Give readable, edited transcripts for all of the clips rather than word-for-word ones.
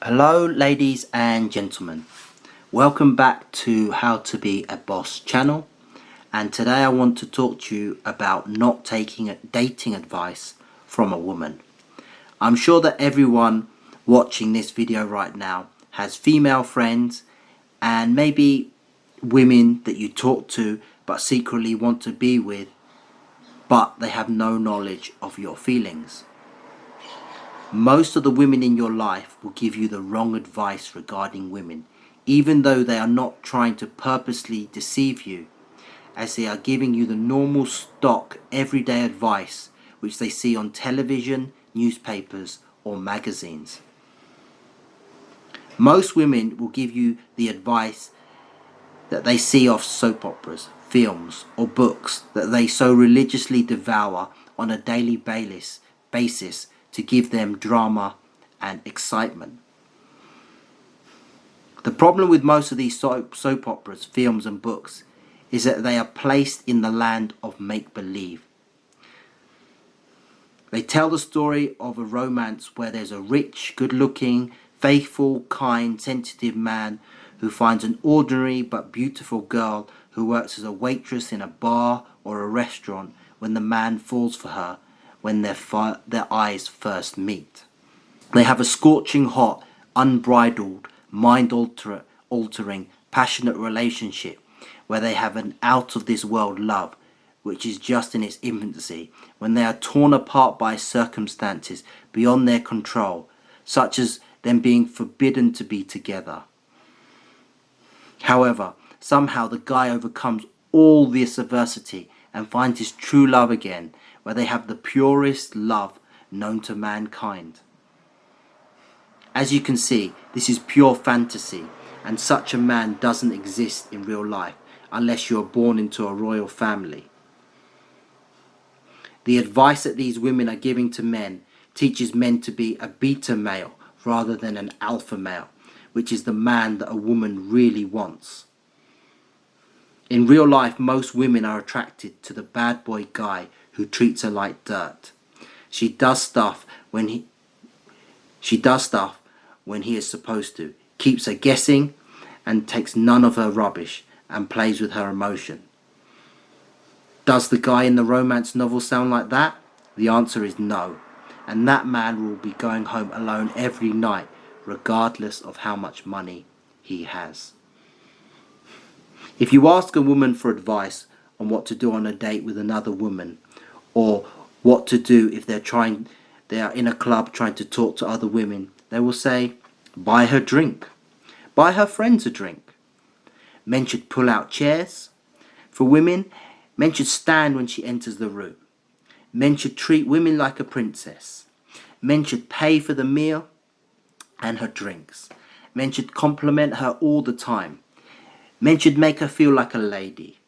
Hello ladies and gentlemen, welcome back to How to Be a Boss channel, and today I want to talk to you about not taking dating advice from a woman. I'm sure that everyone watching this video right now has female friends and maybe women that you talk to but secretly want to be with, but they have no knowledge of your feelings. Most of the women in your life will give you the wrong advice regarding women, even though they are not trying to purposely deceive you, as they are giving you the normal stock everyday advice which they see on television, newspapers or magazines. Most women will give you the advice that they see off soap operas, films or books that they so religiously devour on a daily basis to give them drama and excitement. The problem with most of these soap operas, films and books is that they are placed in the land of make-believe. They tell the story of a romance where there's a rich, good-looking, faithful, kind, sensitive man who finds an ordinary but beautiful girl who works as a waitress in a bar or a restaurant when the man falls for her when their eyes first meet. They have a scorching hot, unbridled, mind-altering, passionate relationship where they have an out-of-this-world love which is just in its infancy, when they are torn apart by circumstances beyond their control, such as them being forbidden to be together. However, somehow the guy overcomes all this adversity and finds his true love again, where they have the purest love known to mankind. As you can see, this is pure fantasy, and such a man doesn't exist in real life unless you are born into a royal family. The advice that these women are giving to men teaches men to be a beta male rather than an alpha male, which is the man that a woman really wants. In real life, most women are attracted to the bad boy guy who treats her like dirt. She does stuff when he is supposed to, keeps her guessing and takes none of her rubbish and plays with her emotion. Does the guy in the romance novel sound like that? The answer is no, and that man will be going home alone every night regardless of how much money he has. If you ask a woman for advice on what to do on a date with another woman, or what to do if they are in a club trying to talk to other women, they will say, buy her drink, buy her friends a drink. Men should pull out chairs. For women, men should stand when she enters the room. Men should treat women like a princess. Men should pay for the meal and her drinks. Men should compliment her all the time. Men should make her feel like a lady.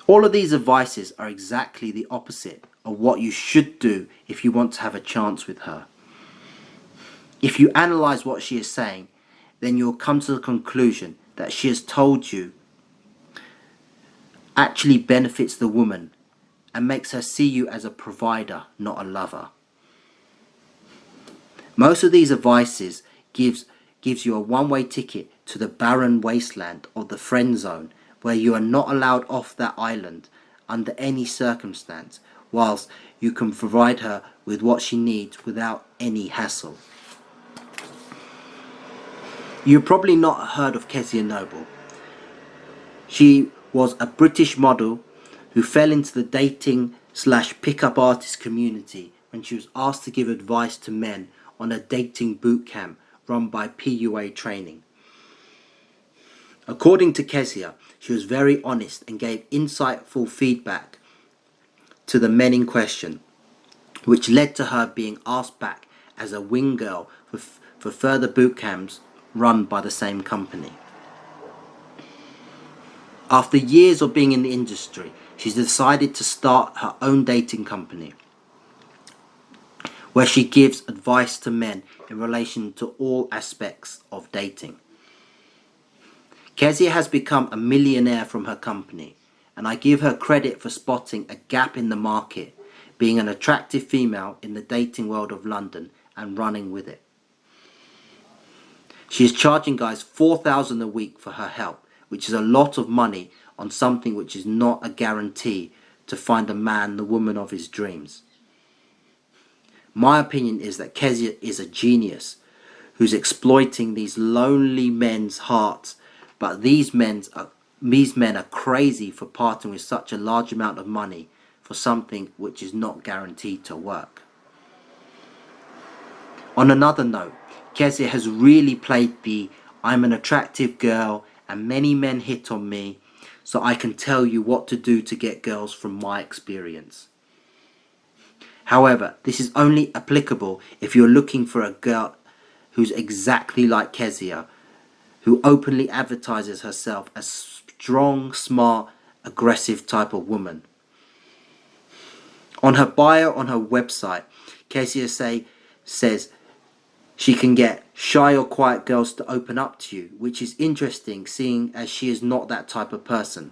All of these advices are exactly the opposite of what you should do if you want to have a chance with her. If you analyze what she is saying, then you'll come to the conclusion that she has told you actually benefits the woman and makes her see you as a provider, not a lover. Most of these advices gives you a one-way ticket to the barren wasteland of the friend zone, where you are not allowed off that island under any circumstance, whilst you can provide her with what she needs without any hassle. You've probably not heard of Kezia Noble. She was a British model who fell into the dating/pickup artist community when she was asked to give advice to men on a dating boot camp run by PUA Training. According to Kezia, she was very honest and gave insightful feedback to the men in question, which led to her being asked back as a wing girl for further boot camps run by the same company. After years of being in the industry, she's decided to start her own dating company, where she gives advice to men in relation to all aspects of dating. Kezia has become a millionaire from her company, and I give her credit for spotting a gap in the market, being an attractive female in the dating world of London and running with it. She is charging guys $4,000 a week for her help, which is a lot of money on something which is not a guarantee to find the man, the woman of his dreams. My opinion is that Kezia is a genius who's exploiting these lonely men's hearts, but these men are crazy for parting with such a large amount of money for something which is not guaranteed to work. On another note, Kezia has really played the "I'm an attractive girl and many men hit on me, so I can tell you what to do to get girls" from my experience. However, this is only applicable if you're looking for a girl who's exactly like Kezia, who openly advertises herself as strong, smart, aggressive type of woman. On her bio on her website, Kezia says she can get shy or quiet girls to open up to you, which is interesting seeing as she is not that type of person.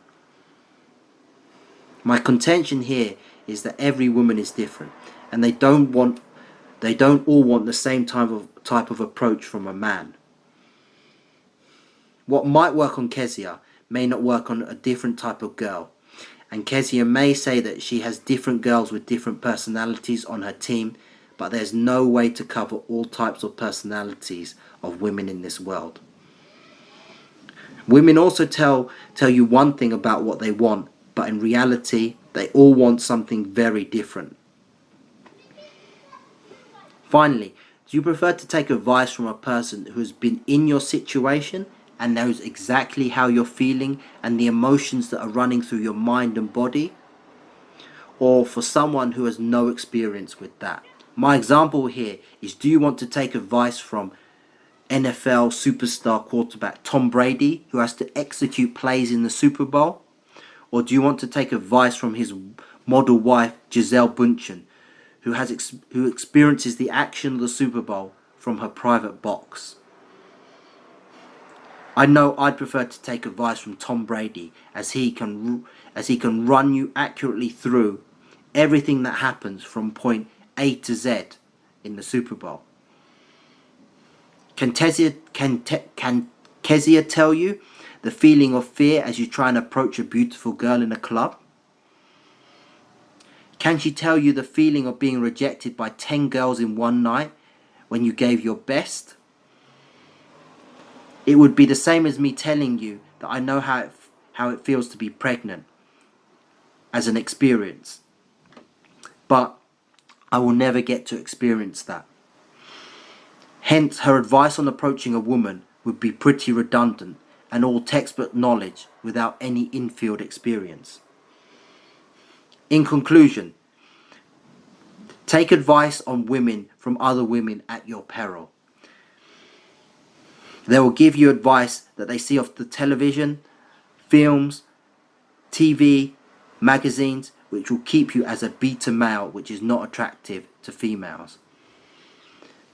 My contention here is that every woman is different, and they don't all want the same type of approach from a man. What might work on Kezia may not work on a different type of girl, and Kezia may say that she has different girls with different personalities on her team, but there's no way to cover all types of personalities of women in this world. Women also tell you one thing about what they want, but in reality, they all want something very different. Finally, do you prefer to take advice from a person who has been in your situation and knows exactly how you're feeling and the emotions that are running through your mind and body? Or for someone who has no experience with that? My example here is, do you want to take advice from NFL superstar quarterback Tom Brady, who has to execute plays in the Super Bowl? Or do you want to take advice from his model wife Gisele Bündchen, who experiences the action of the Super Bowl from her private box? I know I'd prefer to take advice from Tom Brady, as he can run you accurately through everything that happens from point A to Z in the Super Bowl. Can Kezia tell you the feeling of fear as you try and approach a beautiful girl in a club? Can she tell you the feeling of being rejected by 10 girls in one night when you gave your best? It would be the same as me telling you that I know how it feels to be pregnant as an experience, but I will never get to experience that. Hence, her advice on approaching a woman would be pretty redundant and all textbook knowledge without any in-field experience. In conclusion, take advice on women from other women at your peril. They will give you advice that they see off the television, films, TV, magazines, which will keep you as a beta male, which is not attractive to females.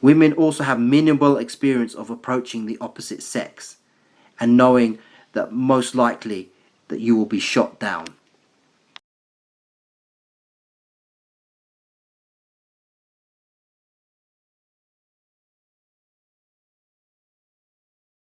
Women also have minimal experience of approaching the opposite sex and knowing that most likely that you will be shot down.